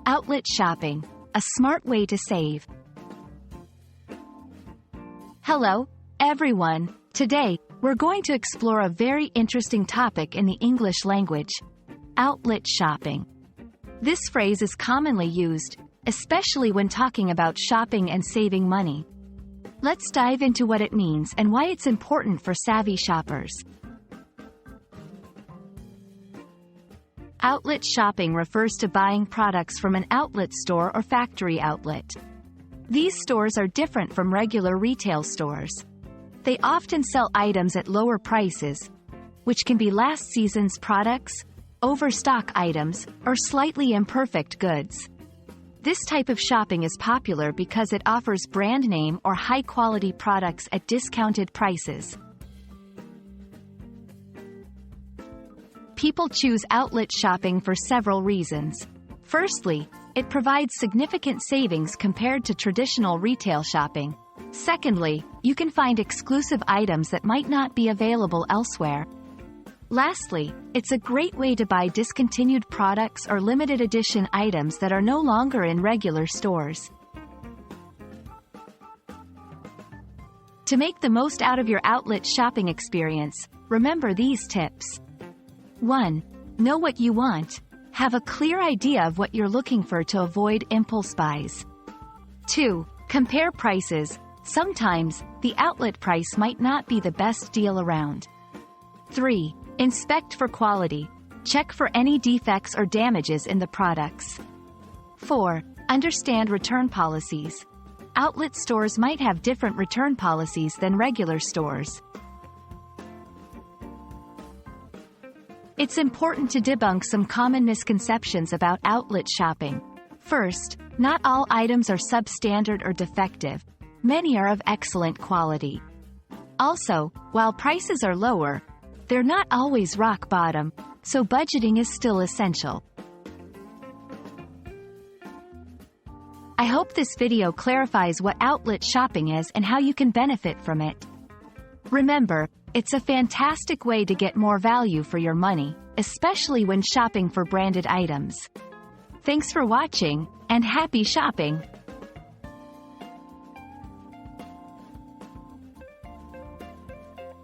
Outlet shopping, a smart way to save. Hello, everyone. Today, we're going to explore a very interesting topic in the English language: outlet shopping. This phrase is commonly used, especially when talking about shopping and saving money. Let's dive into what it means and why it's important for savvy shoppers. Outlet shopping refers to buying products from an outlet store or factory outlet. These stores are different from regular retail stores. They often sell items at lower prices, which can be last season's products, overstock items, or slightly imperfect goods. This type of shopping is popular because it offers brand name or high-quality products at discounted prices. People choose outlet shopping for several reasons. Firstly, it provides significant savings compared to traditional retail shopping. Secondly, you can find exclusive items that might not be available elsewhere. Lastly, it's a great way to buy discontinued products or limited edition items that are no longer in regular stores. To make the most out of your outlet shopping experience, remember these tips. 1. Know what you want. Have a clear idea of what you're looking for to avoid impulse buys. 2. Compare prices. Sometimes, the outlet price might not be the best deal around. 3. Inspect for quality. Check for any defects or damages in the products. 4. Understand return policies. Outlet stores might have different return policies than regular stores. It's important to debunk some common misconceptions about outlet shopping. First, not all items are substandard or defective. Many are of excellent quality. Also, while prices are lower, they're not always rock bottom, so budgeting is still essential. I hope this video clarifies what outlet shopping is and how you can benefit from it. Remember, it's a fantastic way to get more value for your money, especially when shopping for branded items. Thanks for watching, and happy shopping!